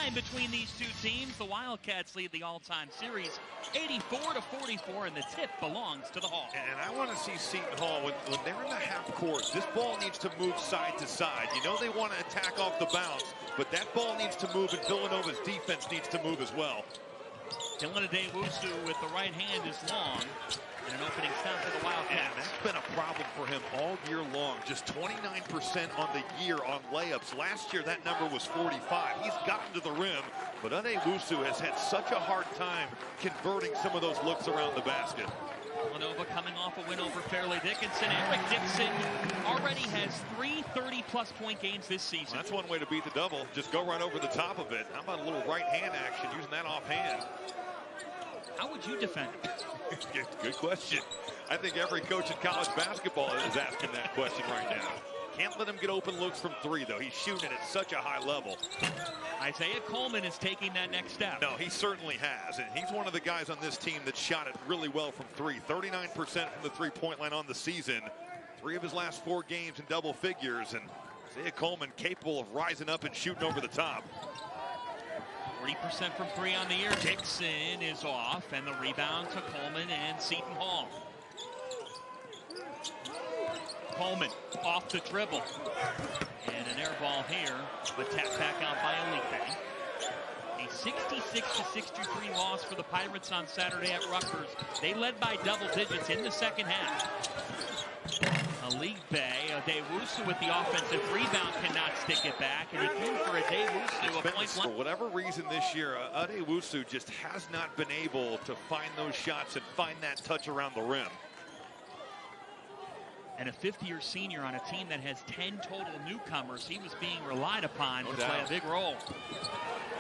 time between these two teams. The Wildcats lead the all-time series 84-44, and the tip belongs to the Hawks. And I want to see Seton Hall, when they're in the half court, this ball needs to move side to side. You know they want to attack off the bounce, but that ball needs to move, and Villanova's defense needs to move as well. Dylan Adewusu with the right hand is long. And an opening stop for the Wildcats. Yeah, that's been a problem for him all year long. Just 29% on the year on layups. Last year, that number was 45. He's gotten to the rim, but Adewusu has had such a hard time converting some of those looks around the basket. Villanova coming off a win over Fairleigh Dickinson. Eric Dixon already has 3 30-plus point games this season. Well, that's one way to beat the double. Just go right over the top of it. How about a little right hand action using that offhand? How would you defend him? Good question. I think every coach in college basketball is asking that question right now. Can't let him get open looks from 3, though. He's shooting it at such a high level. Isaiah Coleman is taking that next step. No, he certainly has. And he's one of the guys on this team that shot it really well from 3. 39% from the three-point line on the season. 3 of his last 4 games in double figures. And Isaiah Coleman capable of rising up and shooting over the top. 40% from 3 on the year. Dixon is off, and the rebound to Coleman and Seton Hall. Coleman off the dribble. And an air ball here, but tapped back out by Alite. A 66-63 loss for the Pirates on Saturday at Rutgers. They led by double digits in the second half. Adewusu with the offensive rebound cannot stick it back, and he came for Adewusu a point. For whatever reason this year, Adewusu just has not been able to find those shots and find that touch around the rim. And a fifth-year senior on a team that has 10 total newcomers, he was being relied upon to play a big role.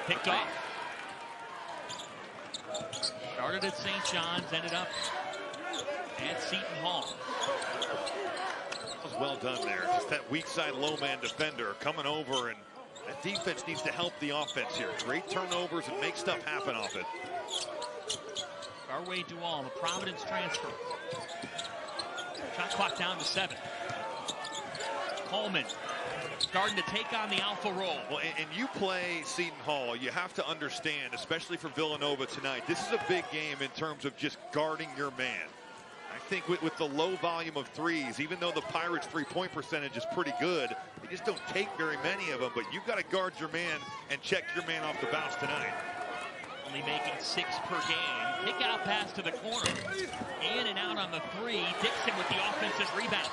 Picked off. Started at St. John's, ended up at Seton Hall. That was well done there. Just that weak side low man defender coming over, and that defense needs to help the offense here. Great turnovers and make stuff happen off it. Garway Dual, the Providence transfer. Shot clock down to 7. Coleman starting to take on the alpha role. Well, and you play Seton Hall, you have to understand, especially for Villanova tonight, this is a big game in terms of just guarding your man. I think with the low volume of threes, even though the Pirates' three-point percentage is pretty good, they just don't take very many of them, but you've got to guard your man and check your man off the bounce tonight. Only making 6 per game. Pick out pass to the corner. In and out on the 3. Dixon with the offensive rebound.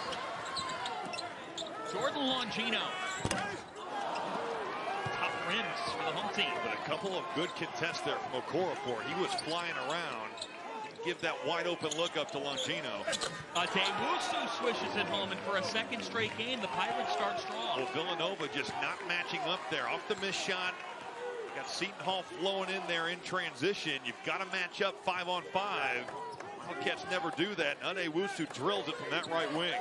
Jordan Longino. Top rims for the home team. But a couple of good contests there from Okorafor. He was flying around. Give that wide open look up to Longino. Adewusu swishes it home, and for a second straight game, the Pirates start strong. Well, Villanova just not matching up there. Off the missed shot. Got Seton Hall flowing in there in transition. You've got to match up 5-on-5. Wildcats never do that. Adewusu drills it from that right wing.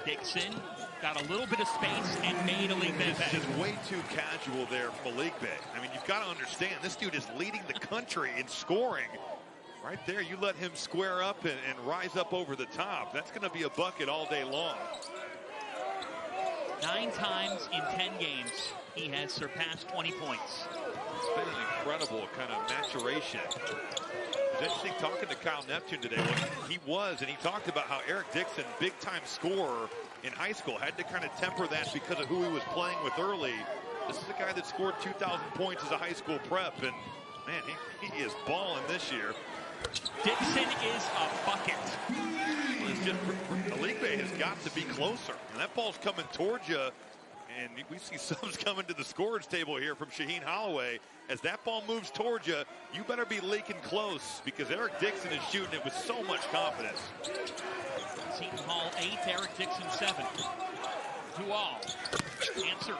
Dixon got a little bit of space and made a lead. It's just way too casual there from Malik Bey. I mean, you've got to understand, this dude is leading the country in scoring. Right there, you let him square up and rise up over the top. That's going to be a bucket all day long. 9 times in 10 games, he has surpassed 20 points. It's been an incredible kind of maturation. It was interesting talking to Kyle Neptune today. He talked about how Eric Dixon, big-time scorer in high school, had to kind of temper that because of who he was playing with early. This is a guy that scored 2,000 points as a high school prep, and man, he is balling this year. Dixon is a bucket. It's just, Malik Bey has got to be closer, and that ball's coming towards you. And we see subs coming to the scorers table here from Shaheen Holloway. As that ball moves towards you, you better be leaking close, because Eric Dixon is shooting it with so much confidence. Seton Hall 8, Eric Dixon 7. Dual answers.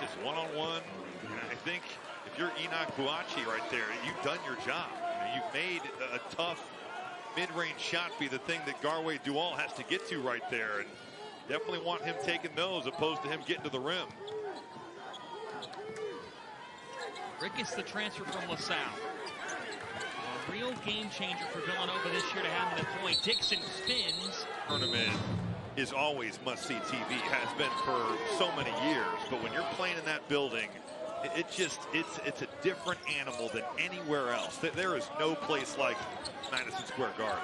Just one-on-one. And I think if you're Enoch Buachi right there, you've done your job. I mean, you've made a tough mid-range shot be the thing that Garway Dual has to get to right there. And definitely want him taking those opposed to him getting to the rim. Ricketts, the transfer from LaSalle. A real game changer for Villanova this year to have him at point. Dixon spins. Turn him in. is always must-see TV, has been for so many years. But when you're playing in that building, it's a different animal than anywhere else. There is no place like Madison Square Garden.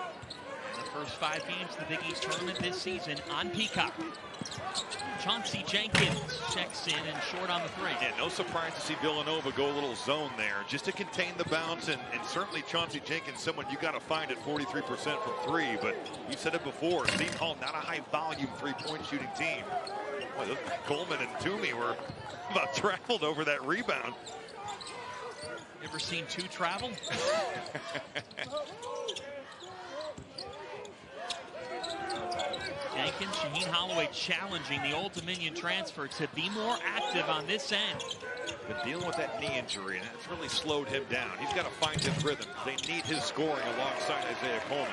And the first 5 games of the Big East tournament this season on Peacock. Chauncey Jenkins checks in and short on the 3. Yeah, no surprise to see Villanova go a little zone there just to contain the bounce, and certainly Chauncey Jenkins, someone you got to find at 43% from 3. But you said it before, Seton Hall not a high volume 3-point shooting team. Boy, Coleman and Toomey were about traveled over that rebound. You ever seen 2 travel? Jenkins, Shaheen Holloway challenging the Old Dominion transfer to be more active on this end. Been dealing with that knee injury, and it's really slowed him down. He's got to find his rhythm. They need his scoring alongside Isaiah Coleman.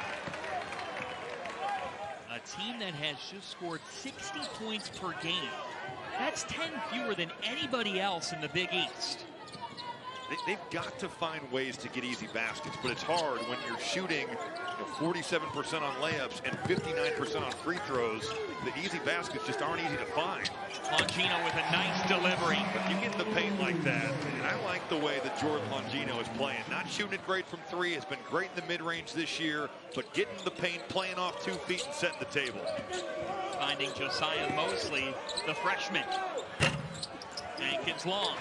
A team that has just scored 60 points per game. That's 10 fewer than anybody else in the Big East. They've got to find ways to get easy baskets, but it's hard when you're shooting 47% on layups and 59% on free throws. The easy baskets just aren't easy to find. Longino with a nice delivery. But you get in the paint like that, and I like the way that Jordan Longino is playing. Not shooting it great from 3, has been great in the mid-range this year, but getting in the paint, playing off 2 feet and setting the table. Finding Josiah Mosley, the freshman. Jenkins long.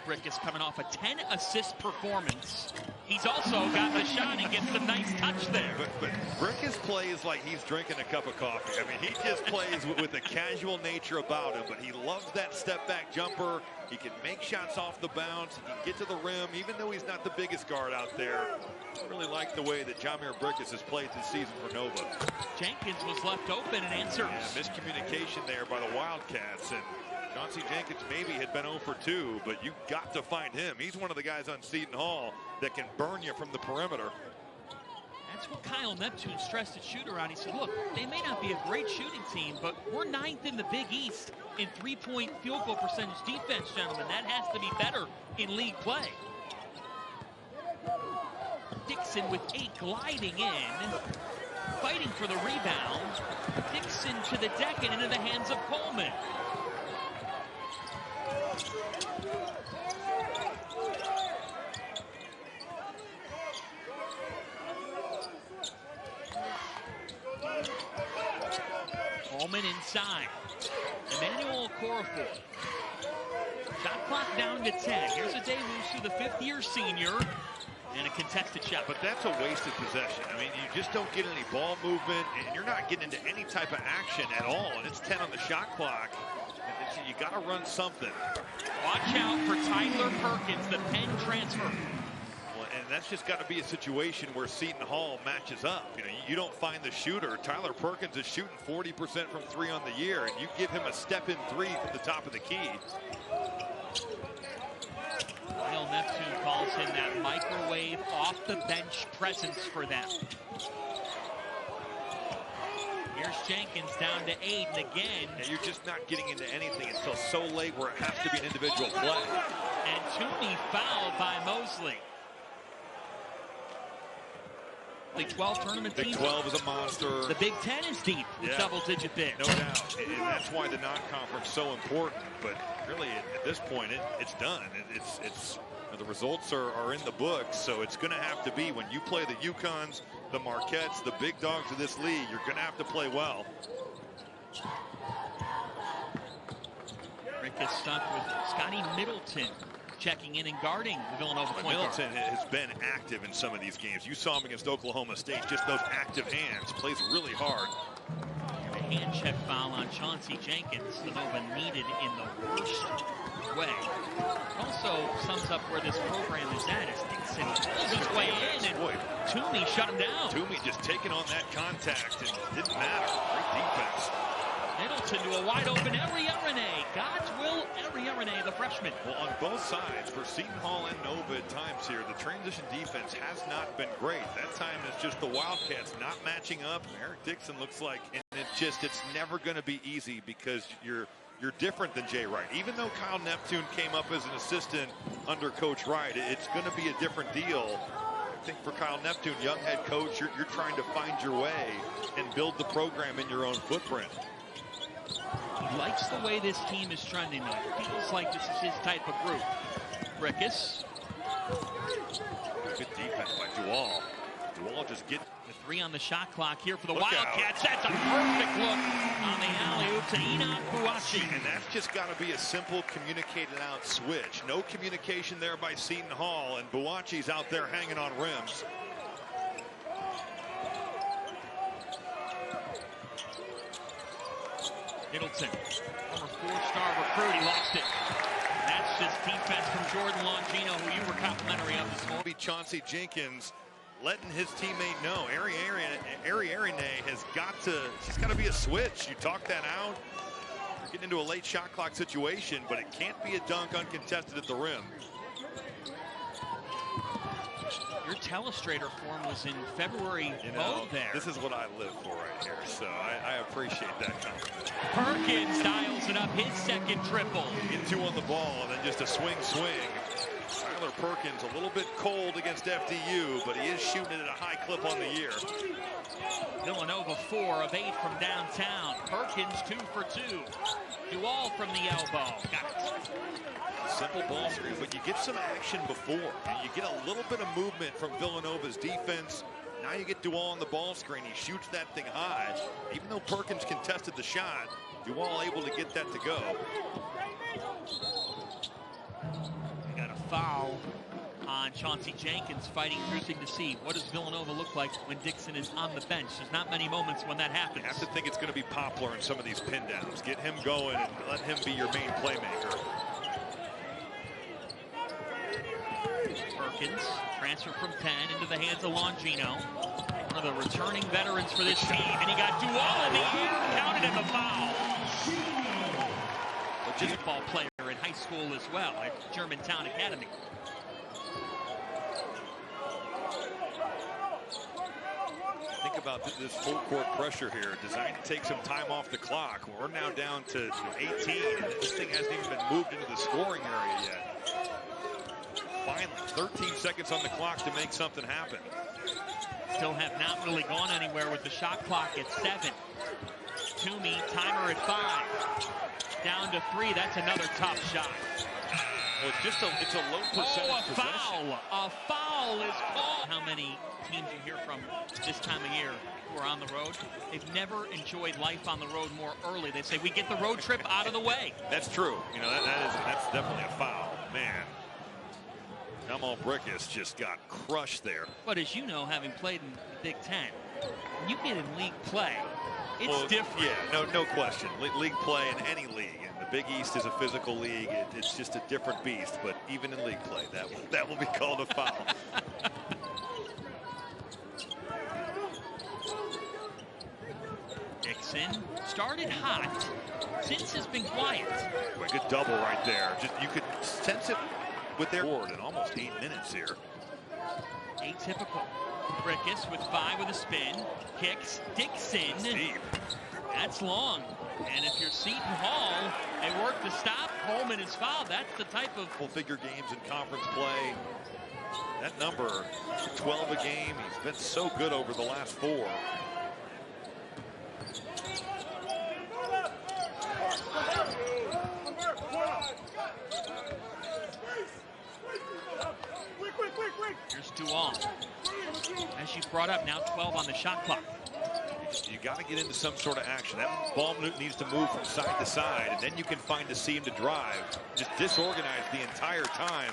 Brick is coming off a 10-assist performance. He's also got the shot and gets a nice touch there. But Brick's play is like he's drinking a cup of coffee. I mean, he just plays with a casual nature about him, but he loves that step-back jumper. He can make shots off the bounce. He can get to the rim, even though he's not the biggest guard out there. I really like the way that Jamir Brickus has played this season for Nova. Jenkins was left open and answers. Yeah, miscommunication there by the Wildcats, and Chauncey Jenkins maybe had been 0 for 2, but you got to find him. He's one of the guys on Seton Hall that can burn you from the perimeter. That's what Kyle Neptune stressed at shoot around. He said, look, they may not be a great shooting team, but we're 9th in the Big East in 3-point field goal percentage defense, gentlemen. That has to be better in league play. Dixon with 8 gliding in, fighting for the rebound. Dixon to the deck and into the hands of Coleman. Coleman inside. Emmanuel Okorafor. Shot clock down to 10. Here's a Davis to the 5th-year senior. And a contested shot. But that's a wasted possession. I mean, you just don't get any ball movement, and you're not getting into any type of action at all. And it's 10 on the shot clock. And you got to run something. Watch out for Tyler Perkins, the Penn transfer. Well, and that's just got to be a situation where Seton Hall matches up. You know, you don't find the shooter. Tyler Perkins is shooting 40% from 3 on the year, and you give him a step-in 3 from the top of the key. Kyle Neptune calls him that microwave off-the-bench presence for them. Here's Jenkins down to 8, and again. Yeah, you're just not getting into anything until so late where it has to be an individual play. And Toomey fouled by Mosley. Big 12 tournament team. Big 12 is a monster. The Big 10 is deep with double-digit bids. No doubt. And that's why the non-conference is so important. But really, at this point, it's done. It's the results are in the books, so it's going to have to be when you play the UConns, the Marquettes, the big dogs of this league, you're going to have to play well. Rick is stuck with Scotty Middleton checking in and guarding the Villanova point guard. Middleton has been active in some of these games. You saw him against Oklahoma State, just those active hands. Plays really hard. A hand check foul on Chauncey Jenkins. Villanova needed in the worst way. It also sums up where this program is at as Dixon pulls his way in, and Toomey shut him down. Toomey just taking on that contact, and it didn't matter. Great defense. Middleton to a wide open Ariarene. God's will, Ariarene, the freshman. Well, on both sides, for Seton Hall and Nova at times here, the transition defense has not been great. That time it's just the Wildcats not matching up. Eric Dixon looks like, and it's never going to be easy because you're you're different than Jay Wright. Even though Kyle Neptune came up as an assistant under Coach Wright, it's going to be a different deal. I think for Kyle Neptune, young head coach, you're trying to find your way and build the program in your own footprint. He likes the way this team is trending. He feels like this is his type of group. Rickes. Good defense by Dual. Dual just get the 3 on the shot clock here for the Wildcats. That's a perfect look on the alley-oop to Enoch Buachi. And that's just got to be a simple communicated out switch. No communication there by Seton Hall, and Buachi's out there hanging on rims. Middleton, former 4-star recruit, he lost it. That's just defense from Jordan Longino, who you were complimentary of this morning. Chauncey Jenkins letting his teammate know, Ari Arine has got to be a switch. You talk that out. You're getting into a late shot clock situation, but it can't be a dunk uncontested at the rim. Your telestrator form was in February mode there. This is what I live for right here, so I appreciate that compliment. Perkins dials it up, his second triple. Get 2 on the ball, and then just a swing. Tyler Perkins a little bit cold against FDU, but he is shooting it at a high clip on the year. Villanova 4 of 8 from downtown. Perkins 2 for 2. Dual from the elbow. Got it. Simple ball screen, but you get some action before. And you get a little bit of movement from Villanova's defense. Now you get Dual on the ball screen. He shoots that thing high. Even though Perkins contested the shot, Dual able to get that to go. Got a foul on Chauncey Jenkins, fighting through to see what does Villanova look like when Dixon is on the bench. There's not many moments when that happens. You have to think it's going to be Poplar in some of these pin downs. Get him going and let him be your main playmaker. Perkins, transfer from 10 into the hands of Longino. One of the returning veterans for this team, and he got Dual in the air, counted in the foul. A football player in high school as well at Germantown Academy. Think about this full court pressure here, designed to take some time off the clock. We're now down to 18, and this thing hasn't even been moved into the scoring area yet. Finally, 13 seconds on the clock to make something happen. Still have not really gone anywhere with the shot clock at 7. Toomey, timer at 5. Down to 3. That's another tough shot. Well, it's a low percentage possession. A foul is called. How many teams you hear from this time of year who are on the road? They've never enjoyed life on the road more early. They say, we get the road trip out of the way. That's true. You know, that's definitely a foul. Man. Jamal Rickes just got crushed there. But as you know, having played in the Big Ten, when you get in league play, it's different. Yeah, no question. League play in any league. And the Big East is a physical league. It's just a different beast. But even in league play, that will be called a foul. Dixon started hot. Since has been quiet. Boy, good double right there. Just you could sense it with their board in almost 8 minutes here. Atypical. Rickes with 5 with a spin. Kicks. Dixon. Deep. That's long. And if you're Seton Hall, they work to stop. Coleman is fouled. That's the type of full-figure games in conference play. That number, 12 a game. He's been so good over the last 4. Here's Dual. As you brought up, now 12 on the shot clock. You got to get into some sort of action. That ball needs to move from side to side, and then you can find a seam to drive. Just disorganized the entire time.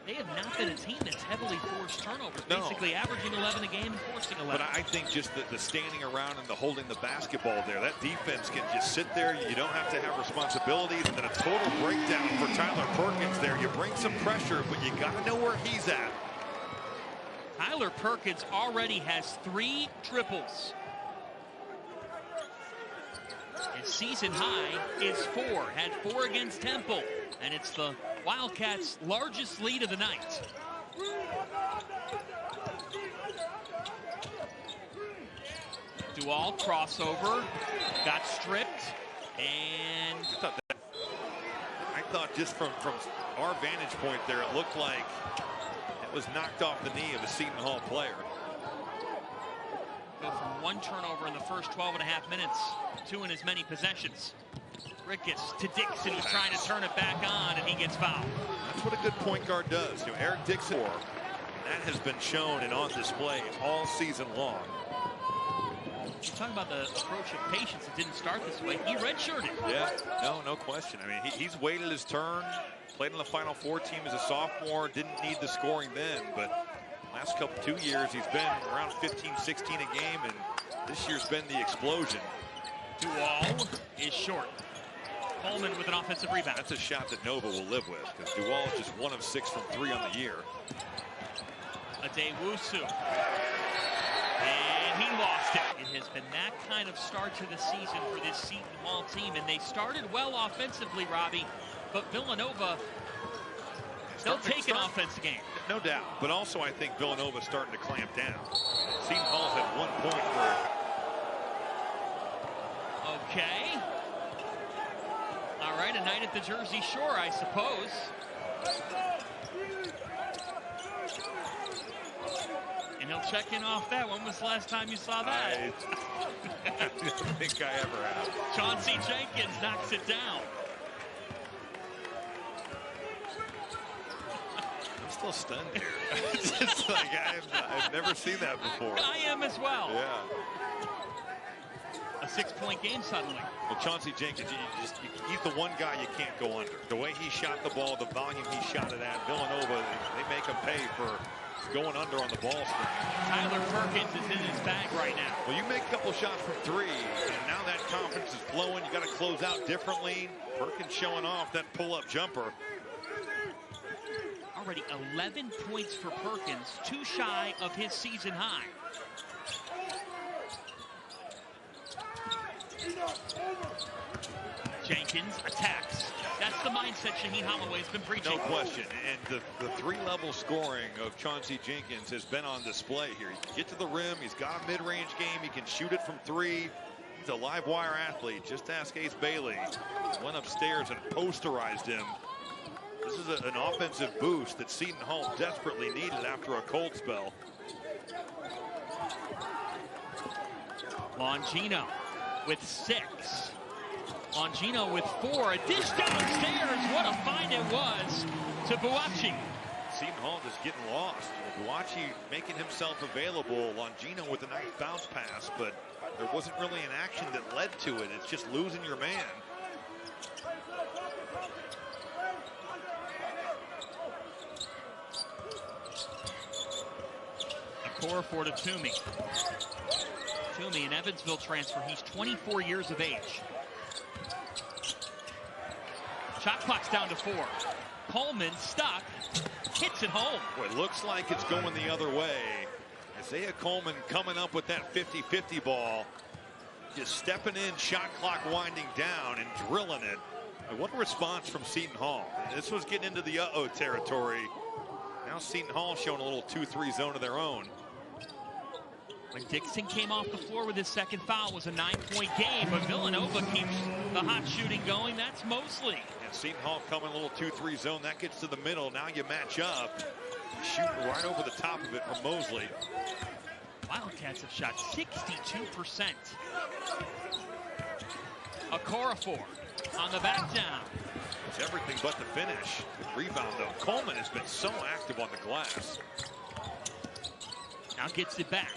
They have not been a team that's heavily forced turnovers. Basically averaging 11 a game and forcing 11. But I think just the standing around and the holding the basketball there, that defense can just sit there. You don't have to have responsibilities. And then a total breakdown for Tyler Perkins there. You bring some pressure, but you got to know where he's at. Tyler Perkins already has 3 triples. His season high is 4. Had 4 against Temple. And it's the Wildcats' largest lead of the night. Dual crossover. Got stripped. And thought just from our vantage point there, it looked like it was knocked off the knee of a Seton Hall player. Go from one turnover in the first 12.5 minutes, 2 in as many possessions. Ricketts to Dixon, he's trying to turn it back on, and he gets fouled. That's what a good point guard does. You know, Eric Dixon, that has been shown and on display all season long. You talk about the approach of patience. It didn't start this way. He redshirted. Yeah, no question. I mean, he's waited his turn, played on the Final Four team as a sophomore, didn't need the scoring then, but last 2 years he's been around 15, 16 a game, and this year's been the explosion. Duval is short. Coleman with an offensive rebound. That's a shot that Nova will live with, because Duval is just 1 of 6 from 3 on the year. Adewusu. And he lost it. It has been that kind of start to the season for this Seton Hall team, and they started well offensively, Robbie, but Villanova, they'll take an offense game. No doubt, but also I think Villanova's starting to clamp down. Seton Hall's had 1 point for... Okay. All right, a night at the Jersey Shore, I suppose. And he'll check in off that. When was the last time you saw that? I don't think I ever have. Chauncey Jenkins knocks it down. I'm still stunned here. It's just like I've never seen that before. I am as well. Yeah. A 6-point game suddenly. Well, Chauncey Jenkins, he's the one guy you can't go under. The way he shot the ball, the volume he shot it at, Villanova, they make him pay for going under on the ball screen. Tyler Perkins is in his bag right now. Well, you make a couple shots from 3, and now that confidence is flowing. You got to close out differently. Perkins showing off that pull-up jumper. Already 11 points for Perkins, 2 shy of his season high. Jenkins attacks. That's the mindset Shaheen Holloway's been preaching. No question. And the 3-level scoring of Chauncey Jenkins has been on display here. He can get to the rim. He's got a mid-range game. He can shoot it from 3. He's a live wire athlete. Just ask Ace Bailey. Went upstairs and posterized him. This is an offensive boost that Seton Hall desperately needed after a cold spell. Longino with 6. Longino with 4. A dish downstairs. What a find it was to Buachi. Seton Hall just getting lost. Buachi making himself available. Longino with a nice bounce pass, but there wasn't really an action that led to it. It's just losing your man. Okorafor to Toomey. Toomey, an Evansville transfer. He's 24 years of age. Shot clock's down to 4. Coleman stuck. Hits it home. Well, it looks like it's going the other way. Isaiah Coleman coming up with that 50-50 ball. Just stepping in, shot clock winding down and drilling it. And what a response from Seton Hall. This was getting into the uh-oh territory. Now Seton Hall showing a little 2-3 zone of their own. When Dixon came off the floor with his second foul, it was a 9-point game, but Villanova keeps the hot shooting going. That's Mosley. And Seton Hall coming a little 2-3 zone. That gets to the middle. Now you match up. Shooting right over the top of it from Mosley. Wildcats have shot 62%. Okorafor on the back down. It's everything but the finish. Good rebound, though. Coleman has been so active on the glass. Now gets it back.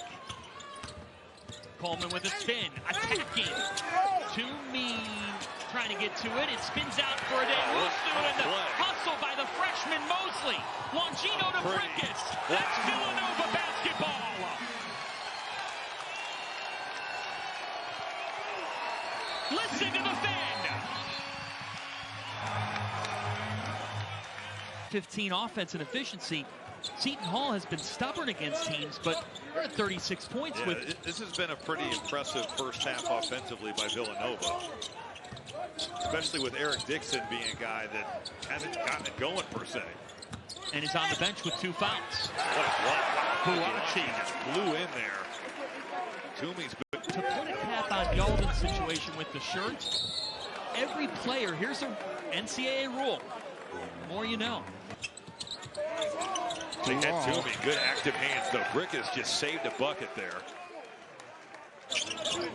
Coleman with a spin, attacking. Toomey trying to get to it. It spins out for a day. And the hustle by the freshman Mosley. Longino to Ricketts. That's Villanova basketball. Listen to the fan. 15 offense and efficiency. Seton Hall has been stubborn against teams, but they're at 36 points. Yeah, this has been a pretty impressive first half offensively by Villanova. Especially with Eric Dixon being a guy that hasn't gotten it going per se. And he's on the bench with 2 fouls. What a block. Buachi just blew in there. Toomey's to put a cap on Yalden's situation with the shirt. every player, here's an NCAA rule. The more you know. They had Toomey. Good active hands, though. Brickus just saved a bucket there.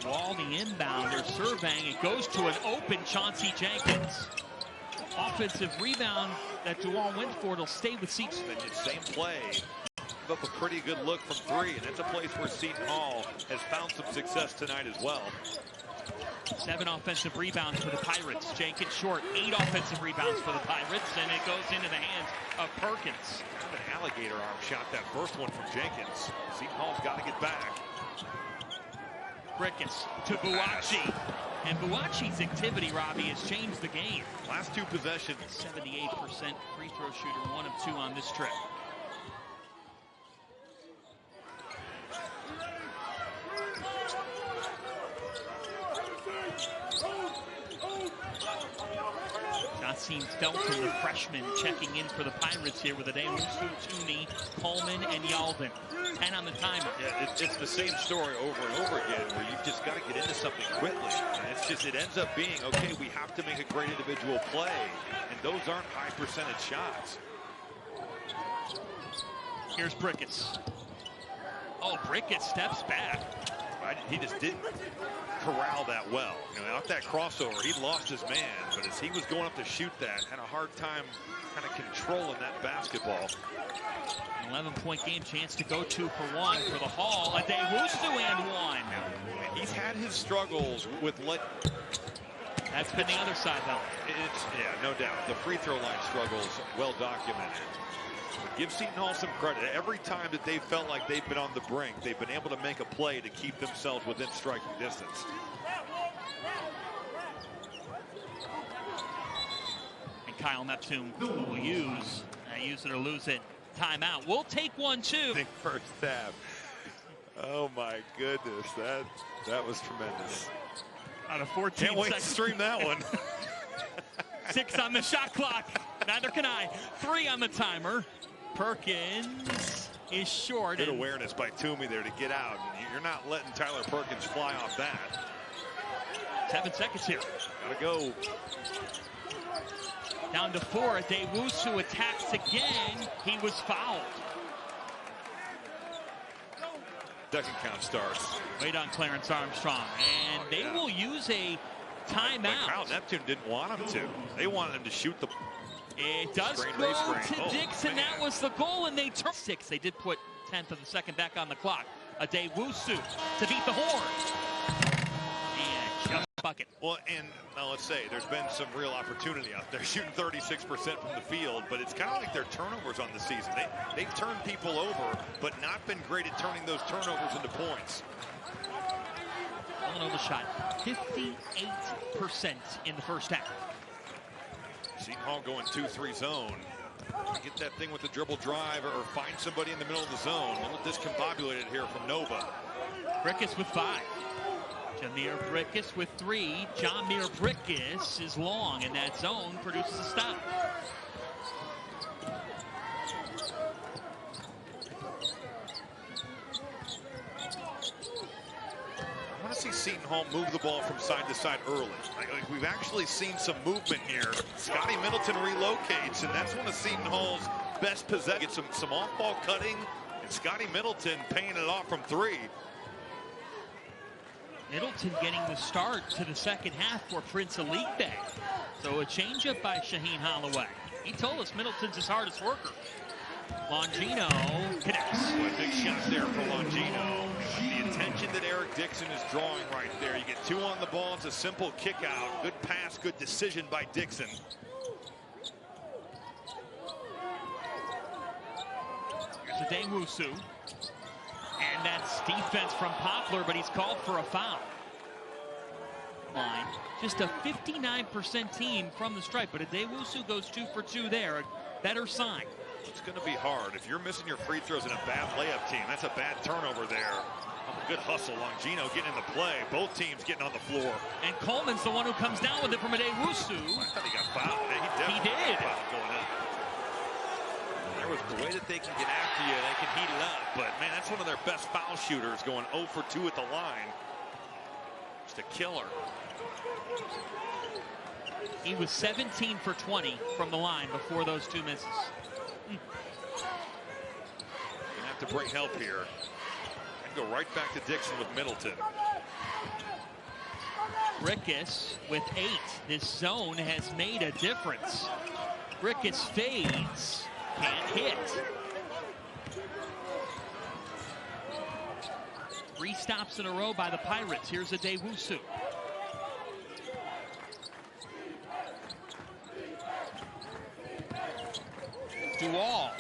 Wall the inbound. They're surveying. It goes to an open Chauncey Jenkins. Offensive rebound that DeWall went for. It'll stay with Seton. Same play. Give up a pretty good look from three, and that's a place where Seton Hall has found some success tonight as well. 7 offensive rebounds for the Pirates. Jenkins short. 8 offensive rebounds for the Pirates, and it goes into the hands of Perkins. Kind of an alligator arm shot, that first one from Jenkins. Seton Hall's got to get back. Brickus to Buachi. And Buachi's activity, Robbie, has changed the game. Last 2 possessions. 78% free throw shooter, 1 of 2 on this trip. Nassim Felton, the freshman, checking in for the Pirates here with Adewusu, Toomey, Coleman, and Yalden. 10 on the timer. Yeah, it's the same story over and over again, where you've just got to get into something quickly. And it's just, it ends up being, okay, we have to make a great individual play, and those aren't high percentage shots. Here's Brickus. Oh, Brickus steps back. He just didn't corral that well. You know, out that crossover, he lost his man, but as he was going up to shoot that, had a hard time kind of controlling that basketball. An 11-point game, chance to go 2 for 1 for the Hall. Adewusu and 1. He's had his struggles with That's been the other side, though. Yeah, no doubt. The free throw line struggles, well documented. But give Seton Hall some credit. Every time that they've felt like they've been on the brink, they've been able to make a play to keep themselves within striking distance. And Kyle Neptune will use it or lose it. Timeout. We'll take 1, too. First half. Oh my goodness, that was tremendous. Out of 14 Can't wait seconds. to stream that one. 6 on the shot clock. Neither can I. 3 on the timer. Perkins is short. Good awareness by Toomey there to get out. You're not letting Tyler Perkins fly off that. 7 seconds here. Gotta go. Down to 4. Adewusu attacks again. He was fouled. Second count starts. Wait on Clarence Armstrong. And they will use a timeout. But Kyle Neptune didn't want him to. They wanted him to shoot the... It does go to Dixon. That was the goal, and they turned 6. They did put 10th of the second back on the clock. Adewusu to beat the horn. And just bucket. Well, and now let's say there's been some real opportunity out there, shooting 36% from the field, but it's kind of like their turnovers on the season. They've turned people over, but not been great at turning those turnovers into points. Villanova shot 58% in the first half. Seton Hall going 2-3 zone. Get that thing with the dribble drive or find somebody in the middle of the zone. A little discombobulated here from Nova. Brickus with 5. Jameer Brickus with 3. Jameer Brickus is long, and that zone produces a stop. I want to see Seton Hall move the ball from side to side early. Like we've actually seen some movement here. Scotty Middleton relocates, and that's one of Seton Hall's best possessions. Get some off-ball cutting, and Scotty Middleton paying it off from 3. Middleton getting the start to the second half for Prince Aligbe. So a changeup by Shaheen Holloway. He told us Middleton's his hardest worker. Longino connects. Boy, big shot there for Longino. The attention that Eric Dixon is drawing right there. You get 2 on the ball. It's a simple kick out. Good pass, good decision by Dixon. Here's Adewusu. And that's defense from Poplar, but he's called for a foul. Line. Just a 59% team from the stripe, but Adewusu goes 2 for 2 there. A better sign. It's going to be hard. If you're missing your free throws in a bad layup team, that's a bad turnover there. Good hustle. Longino getting in the play. Both teams getting on the floor. And Coleman's the one who comes down with it from Adewusu. I thought he got fouled. He did. Got fouled going up. There was the way that they can get after you. They can heat it up. But, man, that's one of their best foul shooters, going 0 for 2 at the line. Just a killer. He was 17 for 20 from the line before those two misses. Gonna have to bring help here. And go right back to Dixon with Middleton. Rickus with 8. This zone has made a difference. Rickus fades. Can't hit. 3 stops in a row by the Pirates. Here's Adewusu. Dual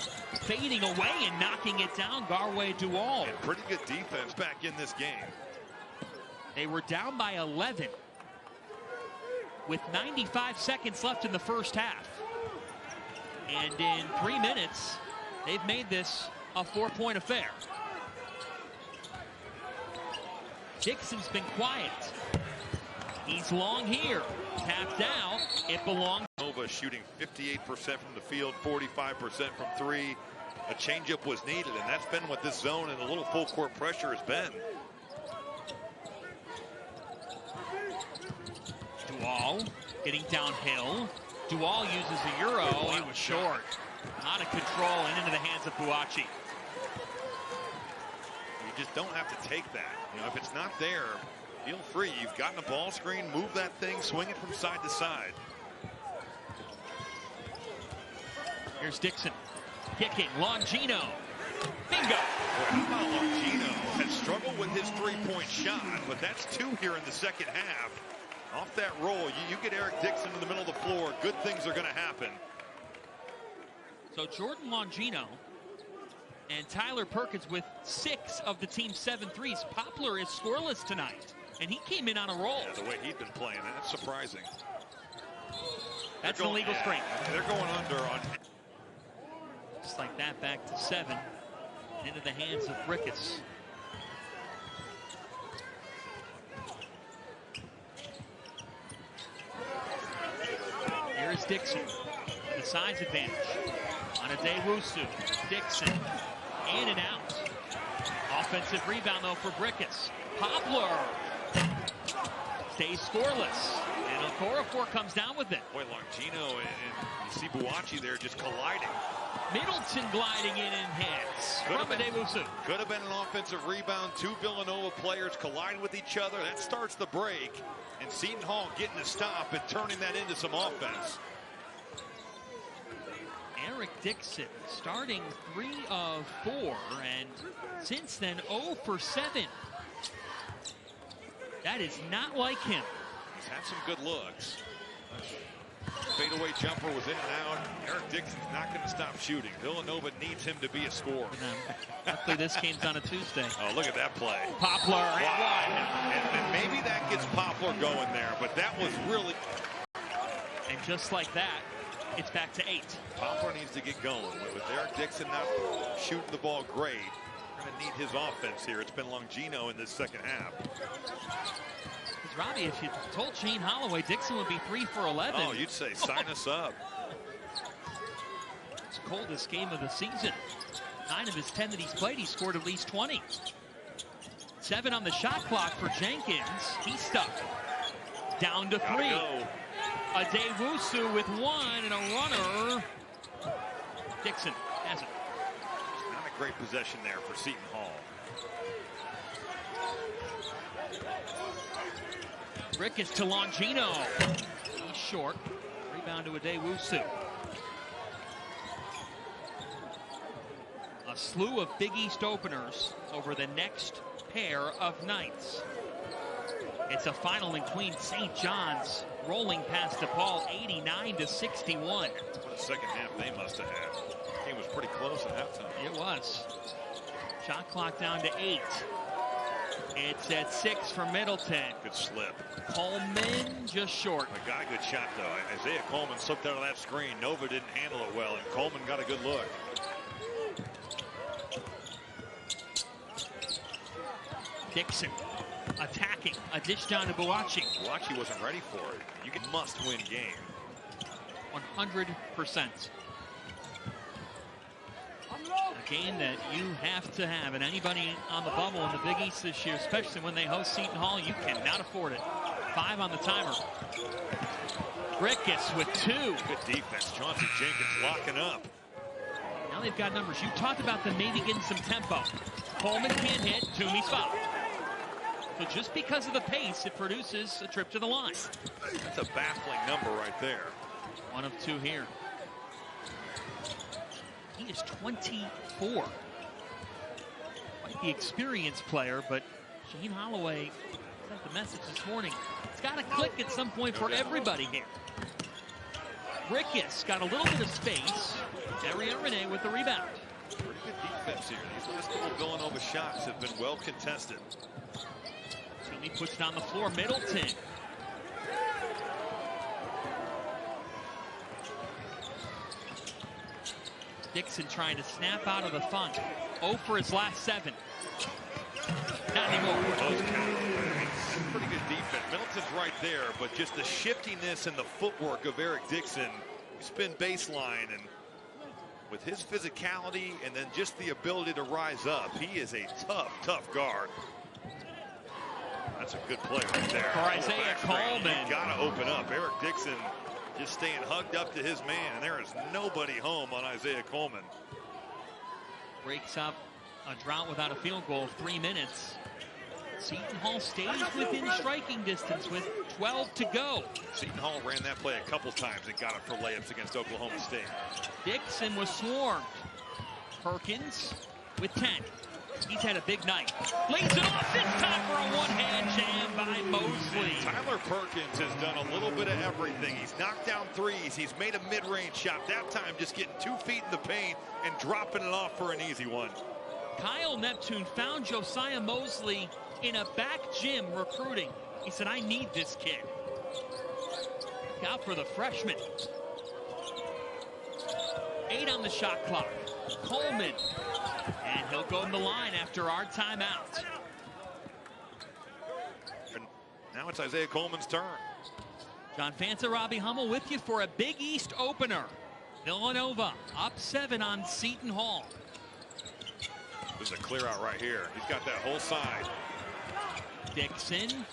fading away and knocking it down. Garway Dual. And pretty good defense back in this game. They were down by 11 with 95 seconds left in the first half. And in 3 minutes, they've made this a 4-point affair. Dixon's been quiet. He's long here. Tapped out. It belongs. Nova shooting 58% from the field, 45% from 3. A changeup was needed, and that's been what this zone and a little full court pressure has been. Dual getting downhill. Dual uses a Euro. He was short. Out of control and into the hands of Buachi. You just don't have to take that. You know, if it's not there, feel free. You've gotten a ball screen, move that thing, swing it from side to side. Here's Dixon. Kicking. Longino. Bingo. Boy, how about Longino? Has struggled with his three-point shot, but that's 2 here in the second half. Off that roll, you get Eric Dixon in the middle of the floor, good things are going to happen. So Jordan Longino and Tyler Perkins with 6 of the team's 7 threes. Poplar is scoreless tonight, and he came in on a roll. Yeah, the way he's been playing, that's surprising. That's the legal strength. They're going under on. Just like that, back to 7. Into the hands of Rickus. Here's Dixon. The size advantage. On Adewusu. Dixon. In and out. Offensive rebound, though, for Rickus. Poplar stays scoreless. And Okorafor comes down with it. Boy, Longino and you see Buachi there just colliding. Middleton gliding in and hits from Adewusu. Could have been an offensive rebound. 2 Villanova players collide with each other. That starts the break. And Seton Hall getting a stop and turning that into some offense. Eric Dixon starting 3 of 4, and since then 0 for 7. That is not like him. He's had some good looks. Fadeaway jumper was in and out. Eric Dixon's not going to stop shooting. Villanova needs him to be a scorer. Luckily, this game's on a Tuesday. Oh, look at that play. Poplar. Wow. And maybe that gets Poplar going there, but that was really. And just like that, it's back to 8. Poplar needs to get going. With Eric Dixon not shooting the ball great, we're going to need his offense here. It's been Longino in this second half. Robbie, if you told Shane Holloway Dixon would be 3 for 11. Oh, you'd say sign us up. It's the coldest game of the season. 9 of his 10 that he's played, he scored at least 20. 7 on the shot clock for Jenkins. He's stuck. Down to 3. Adewusu with 1 and a runner. Dixon has it. Not a great possession there for Seton Hall. Rickus to Longino. He's short. Rebound to Adewusu. A slew of Big East openers over the next pair of nights. It's a final in Queens. St. John's rolling past DePaul 89-61. What a second half they must have had. The game was pretty close at halftime. It was. Shot clock down to 8. It's at 6 for Middleton. Good slip. Coleman just short. Got a good shot, though. Isaiah Coleman slipped out of that screen. Nova didn't handle it well, and Coleman got a good look. Dixon attacking. A dish down to Buachi. Buachi wasn't ready for it. You can must-win game. 100%. A game that you have to have, and anybody on the bubble in the Big East this year, especially when they host Seton Hall, you cannot afford it. 5 on the timer. Ricketts with 2. Good defense. Chauncey Jenkins locking up. Now they've got numbers. You talked about them maybe getting some tempo. Coleman can't hit. Toomey's fouled. So just because of the pace, it produces a trip to the line. That's a baffling number right there. 1 of 2 here. He is 24. Quite the experienced player, but Shane Holloway sent the message this morning. It's got to click at some point for everybody here. Ricketts got a little bit of space. Derry Renee with the rebound. Pretty good defense here. These last couple Villanova shots have been well contested. Toomey puts it on the floor. Middleton. Dixon trying to snap out of the funk. 0 for his last 7. Not anymore. Pretty good defense. Middleton's right there, but just the shiftiness and the footwork of Eric Dixon. Spin baseline, and with his physicality and then just the ability to rise up, he is a tough guard. That's a good play right there. For Isaiah Coleman. You gotta open up. Eric Dixon just staying hugged up to his man, and there is nobody home on Isaiah Coleman. Breaks up a drought without a field goal of 3 minutes. Seton Hall stays within striking distance with 12 to go. Seton Hall ran that play a couple times and got it for layups against Oklahoma State. Dixon was swarmed. Perkins with 10. He's had a big night. Lays it off this time for a one-hand jam by Mosley. Tyler Perkins has done a little bit of everything. He's knocked down threes. He's made a mid-range shot. That time just getting 2 feet in the paint and dropping it off for an easy one. Kyle Neptune found Josiah Mosley in a back gym recruiting. He said, I need this kid. Look out for the freshman. 8 on the shot clock. Coleman. And he'll go to the line after our timeout. And now it's Isaiah Coleman's turn. John Fanta, Robbie Hummel with you for a Big East opener. Villanova up 7 on Seton Hall. There's a clear out right here. He's got that whole side. Dixon.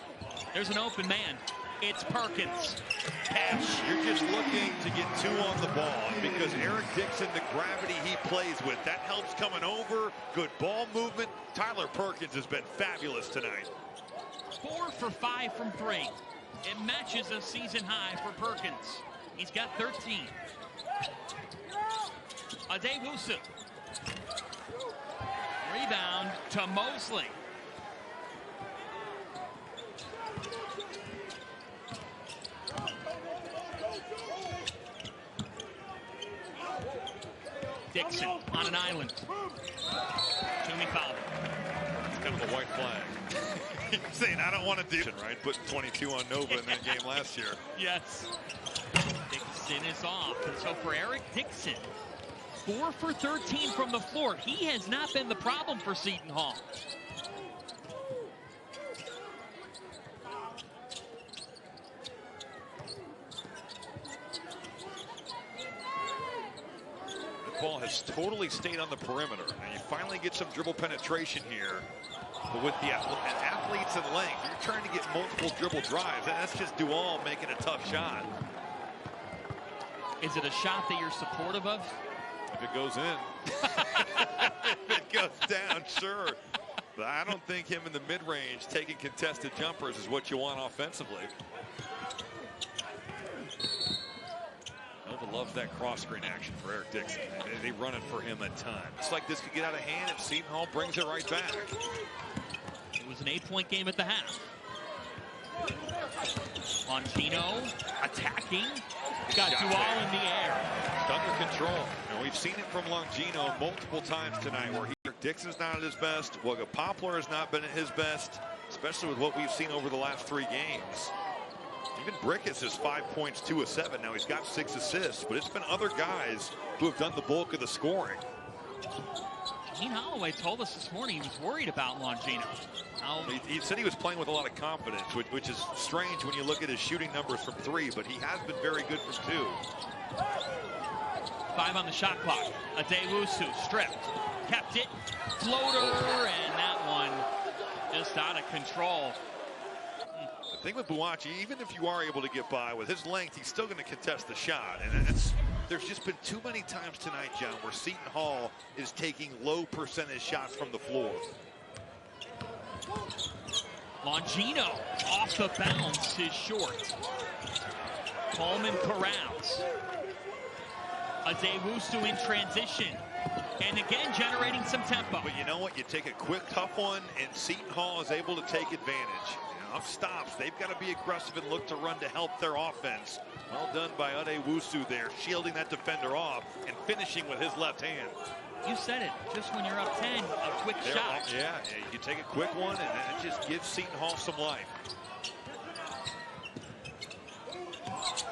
There's an open man. It's Perkins. Cash. You're just looking to get 2 on the ball. And because Eric Dixon, the gravity he plays with, that helps coming over. Good ball movement. Tyler Perkins has been fabulous tonight. 4 for 5 from 3. It matches a season high for Perkins. He's got 13. Adewusu. Rebound to Mosley. Dixon on an island. Toomey fouled. It's kind of a white flag. You're saying I don't want to do it, right? Putting 22 on Nova in that game last year. Yes. Dixon is off. And so for Eric Dixon, 4 for 13 from the floor. He has not been the problem for Seton Hall. Ball has totally stayed on the perimeter, and you finally get some dribble penetration here. But with the athletes and length, you're trying to get multiple dribble drives. That's just Dual making a tough shot. Is it a shot that you're supportive of? If it goes in. If it goes down, sure. But I don't think him in the mid-range taking contested jumpers is what you want offensively. Nova loves that cross-screen action for Eric Dixon. They run it for him a ton. It's like this could get out of hand if Seton Hall brings it right back. It was an 8-point game at the half. Longino attacking. Got Dual in the air. It's under control. And we've seen it from Longino multiple times tonight where Eric Dixon's not at his best. Wugga Poplar has not been at his best, especially with what we've seen over the last 3 games. Even Brickets is 5 points, 2 of 7. Now he's got 6 assists, but it's been other guys who have done the bulk of the scoring. Gene Holloway told us this morning he was worried about Longino. He said he was playing with a lot of confidence, which is strange when you look at his shooting numbers from 3, but he has been very good from 2. 5 on the shot clock. Adewusu stripped, kept it, floater, and that one just out of control. thing with Buachi, even if you are able to get by with his length, he's still going to contest the shot. And there's just been too many times tonight, John, where Seton Hall is taking low percentage shots from the floor. Longino off the bounce is short. Coleman corrals. Adewusu in transition. And again, generating some tempo. But you know what? You take a quick, tough one, and Seton Hall is able to take advantage. Off stops, they've got to be aggressive and look to run to help their offense. Well done by Adewusu there, shielding that defender off and finishing with his left hand. You said it. Just when you're up 10, a quick shot. Yeah, you take a quick one, and it just gives Seton Hall some life.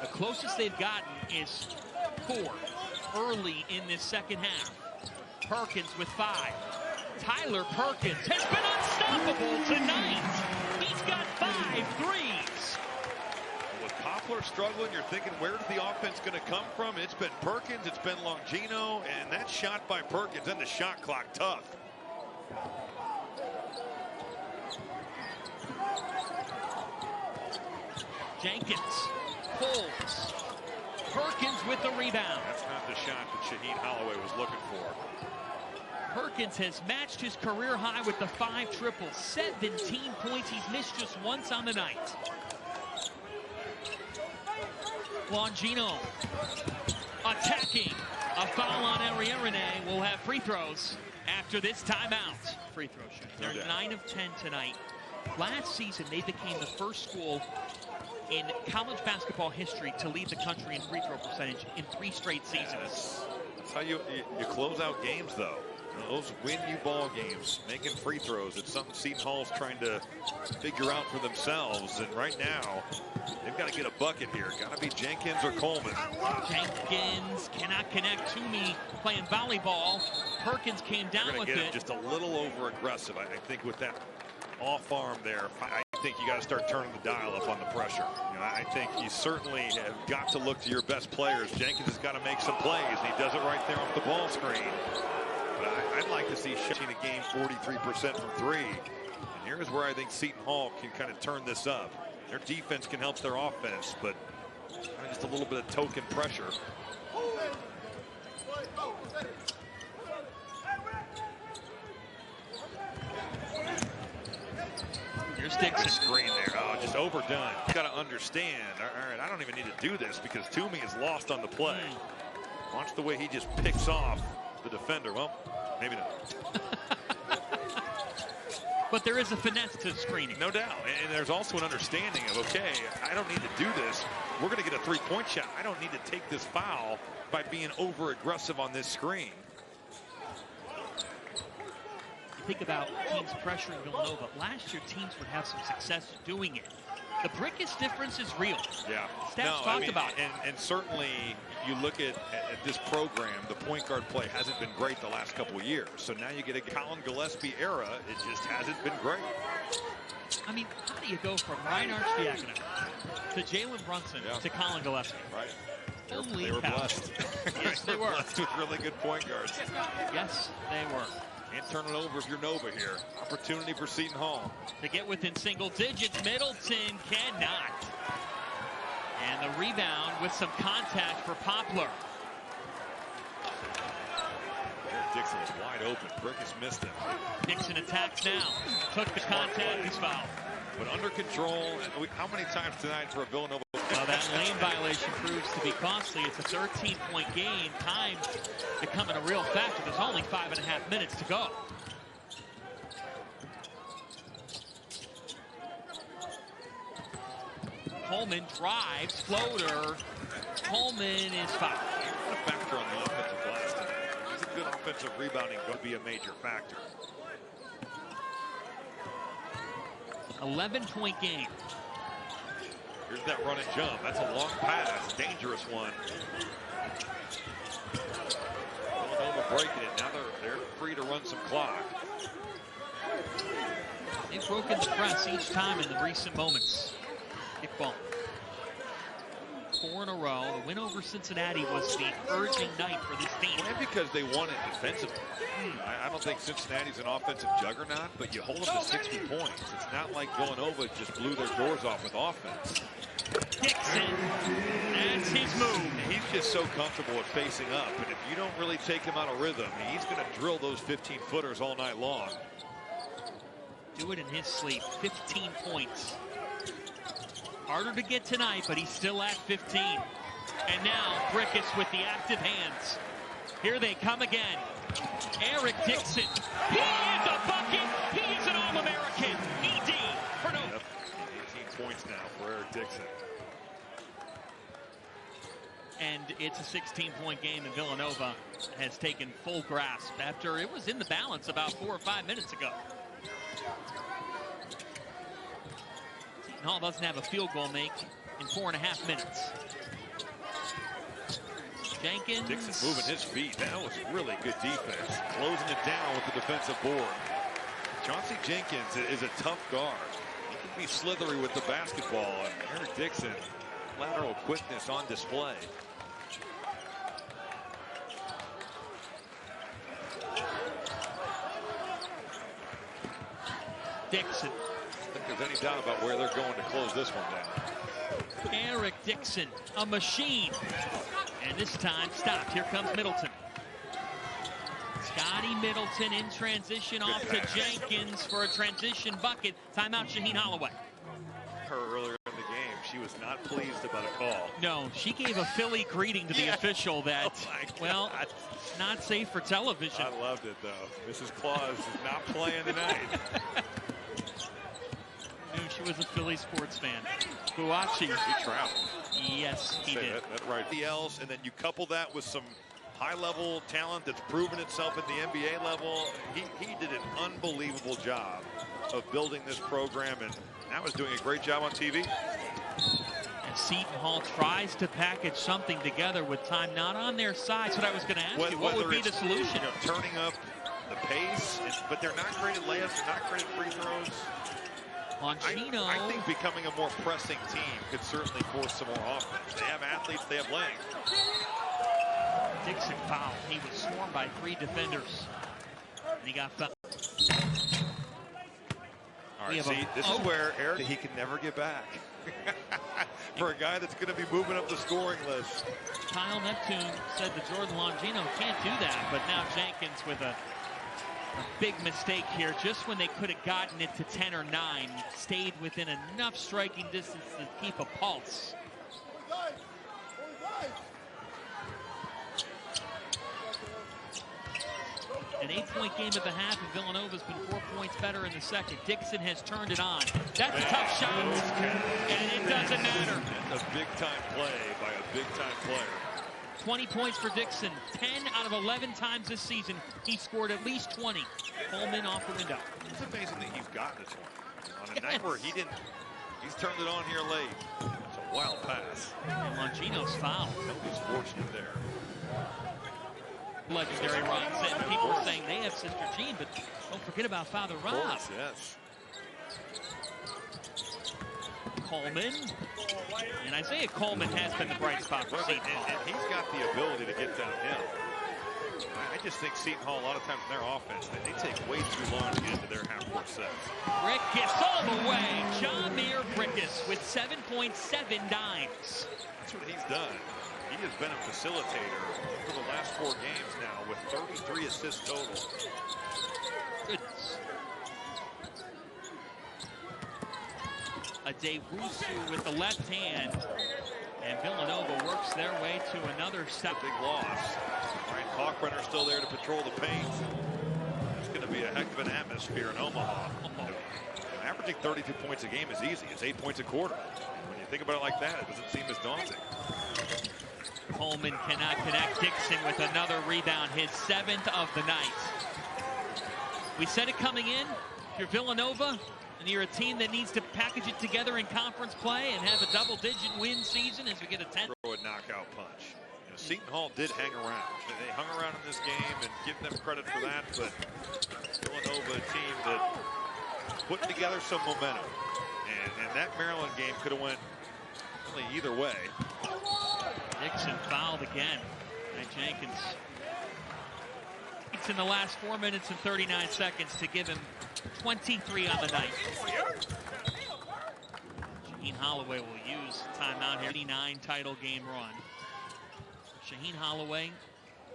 The closest they've gotten is 4 early in this second half. Perkins with 5. Tyler Perkins has been unstoppable tonight. He's got 5 threes. With Poplar struggling, you're thinking, where's the offense going to come from? It's been Perkins, it's been Longino, and that shot by Perkins and the shot clock tough. Jenkins pulls. Perkins with the rebound. That's not the shot that Shaheen Holloway was looking for. Perkins has matched his career high with the 5 triples. 17 points. He's missed just once on the night. Longino attacking. A foul on Arierne. Will have free throws after this timeout. Free throw shoot. They're 9 of 10 tonight. Last season, they became the first school in college basketball history to lead the country in free throw percentage in 3 straight seasons. That's how you close out games, though. Those win you ball games, making free throws. It's something Seton Hall's trying to figure out for themselves. And right now, they've got to get a bucket here. Got to be Jenkins or Coleman. Jenkins cannot connect. Toomey playing volleyball. Perkins came down with it. Just a little over aggressive, I think, with that off arm there. I think you got to start turning the dial up on the pressure. I think you certainly have got to look to your best players. Jenkins has got to make some plays, and he does it right there off the ball screen. But I'd like to see shooting a game 43% from 3. And here's where I think Seton Hall can kind of turn this up. Their defense can help their offense, but just a little bit of token pressure. Here's Dixon. Screen there. Oh, just overdone. Got to understand. All right, I don't even need to do this because Toomey is lost on the play. Watch the way he just picks off the defender. Well, maybe not. But there is a finesse to screening. No doubt. And there's also an understanding of, okay, I don't need to do this. We're going to get a 3-point shot. I don't need to take this foul by being over aggressive on this screen. Think about teams pressuring Villanova. Last year, teams would have some success doing it. The Brickus difference is real. Yeah. Stats talked about it. And certainly, you look at this program, the point guard play hasn't been great the last couple of years. So now you get a Colin Gillespie era. It just hasn't been great. I mean, how do you go from Ryan Archdiakono to Jalen Brunson to Colin Gillespie? Right. Holy they were cow. blessed. Yes, they were. Blessed with really good point guards. Yes, they were. Can't turn it over if you're Nova here. Opportunity for Seton Hall. To get within single digits, Middleton cannot. And the rebound with some contact for Poplar. Dixon was wide open. Brickus missed him. Dixon attacks now. Took the contact, he's fouled. But under control. How many times tonight for a Villanova? Well, that lane violation proves to be costly. It's a 13-point game. Time becoming a real factor. There's only 5.5 minutes to go. Coleman drives, floater. Coleman is fouled. A factor on the offensive glass tonight. He's a good offensive rebounding, going to be a major factor. 11-point game. Here's that run and jump. That's a long pass. Dangerous one. Villanova breaking it. Now they're free to run some clock. They've broken the press each time in the recent moments. Kick ball. 4 in a row. The win over Cincinnati was the urging night for this team. And because they won it defensively. I don't think Cincinnati's an offensive juggernaut, but you hold them to 60 points. It's not like Villanova just blew their doors off with offense. Dixon, that's his move. He's just so comfortable at facing up, and if you don't really take him out of rhythm, he's going to drill those 15-footers all night long. Do it in his sleep. 15 points. Harder to get tonight, but he's still at 15. And now Brickus with the active hands. Here they come again. Eric Dixon. He is a bucket. He is an All-American. ED for no. 18 points now for Eric Dixon. And it's a 16-point game, and Villanova has taken full grasp after it was in the balance about 4 or 5 minutes ago. Seton Hall doesn't have a field goal make in 4.5 minutes. Jenkins. Dixon moving his feet. That was really good defense. Closing it down with the defensive board. Chauncey Jenkins is a tough guard. He can be slithery with the basketball. And Eric Dixon, lateral quickness on display. Dixon. I don't think there's any doubt about where they're going to close this one down. Eric Dixon, a machine. And this time stopped. Here comes Middleton. Scotty Middleton in transition off to Jenkins for a transition bucket. Timeout, Shaheen Holloway. Her earlier in the game, she was not pleased about a call. No, she gave a Philly greeting to the official that, well, not safe for television. I loved it, though. Mrs. Claus is not playing tonight. Knew she was a Philly sports fan. Buachi. He traveled. Yes, he did. That right. Else, and then you couple that with some high-level talent that's proven itself at the NBA level. He did an unbelievable job of building this program, and now is doing a great job on TV. And Seton Hall tries to package something together with time not on their side. That's what I was going to ask you. What would be the solution? Turning up the pace, but they're not great at layups. They're not great at free throws. Longino. I think becoming a more pressing team could certainly force some more offense. They have athletes, they have length. Dixon fouled. He was swarmed by 3 defenders. And he got fouled. All right, see, this is where Eric, he can never get back. For a guy that's going to be moving up the scoring list. Kyle Neptune said that Jordan Longino can't do that, but now Jenkins with a big mistake here, just when they could have gotten it to 10 or 9, stayed within enough striking distance to keep a pulse. An 8-point game at the half, and Villanova's been 4 points better in the second. Dixon has turned it on. That's a tough shot, and it doesn't matter. That's a big-time play by a big-time player. 20 points for Dixon. 10 out of 11 times this season, he scored at least 20. Coleman off the window. It's amazing that he's got this one. On a night where he's turned it on here late. It's a wild pass. And Longino's foul. Nobody's fortunate there. Legendary Ron said. People are saying they have Sister Jean, but don't forget about Father Rob. Course, yes. Coleman. And Isaiah Coleman has been the bright spot for Seton Hall. And he's got the ability to get downhill. I just think Seton Hall, a lot of times in their offense, they take way too long to get into their half-court sets. Brickus all the way. Jamir Brickus with 7.7 dimes. That's what he's done. He has been a facilitator for the last 4 games now with 33 assists total. Goodness. Adewusu with the left hand. And Villanova works their way to another step. Big loss. Ryan Kalkbrenner still there to patrol the paint. It's going to be a heck of an atmosphere in Omaha. Averaging 32 points a game is easy. It's 8 points a quarter. When you think about it like that, it doesn't seem as daunting. Coleman cannot connect. Dixon with another rebound, his 7th of the night. We said it coming in. If you're Villanova and you're a team that needs to package it together in conference play and have a double-digit win season as we get a 10th. Throw a knockout punch. You know, Seton Hall did hang around. They hung around in this game, and give them credit for that. But Villanova, a team that putting together some momentum, and that Maryland game could have went really either way. Dixon fouled again by Jenkins. It's in the last 4 minutes and 39 seconds to give him 23 on the night. Shaheen Holloway will use timeout here. 89 title game run. Shaheen Holloway,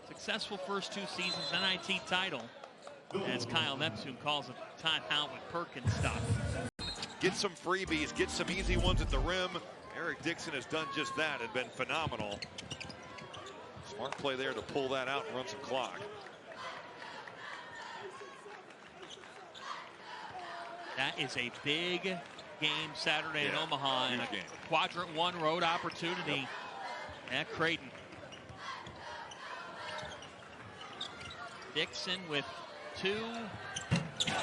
successful first 2 seasons, NIT title. As Kyle Neptune calls a timeout with Perkins stop. Get some freebies, get some easy ones at the rim. Eric Dixon has done just that and been phenomenal. Smart play there to pull that out and run some clock. That is a big game Saturday in Omaha, and a game. quadrant 1 road opportunity at Creighton. Dixon with 2.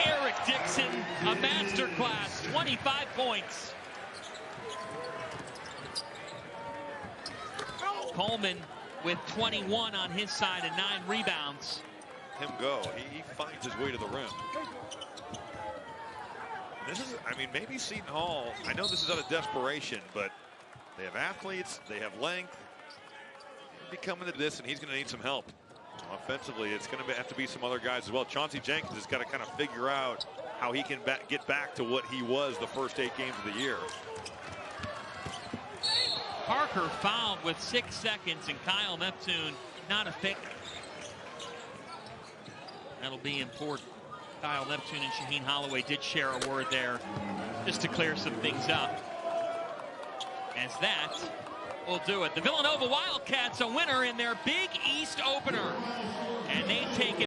Eric Dixon, a masterclass, 25 points. Coleman with 21 on his side and 9 rebounds. Him go. He finds his way to the rim. This is, I mean, maybe Seton Hall, I know this is out of desperation, but they have athletes, they have length. He'll be coming to this, and he's going to need some help. Offensively, it's going to have to be some other guys as well. Chauncey Jenkins has got to kind of figure out how he can get back to what he was the first 8 games of the year. Parker fouled with 6 seconds, and Kyle Neptune not a fit. That'll be important. Kyle Neptune and Shaheen Holloway did share a word there just to clear some things up. As that will do it. The Villanova Wildcats a winner in their Big East opener. And they take it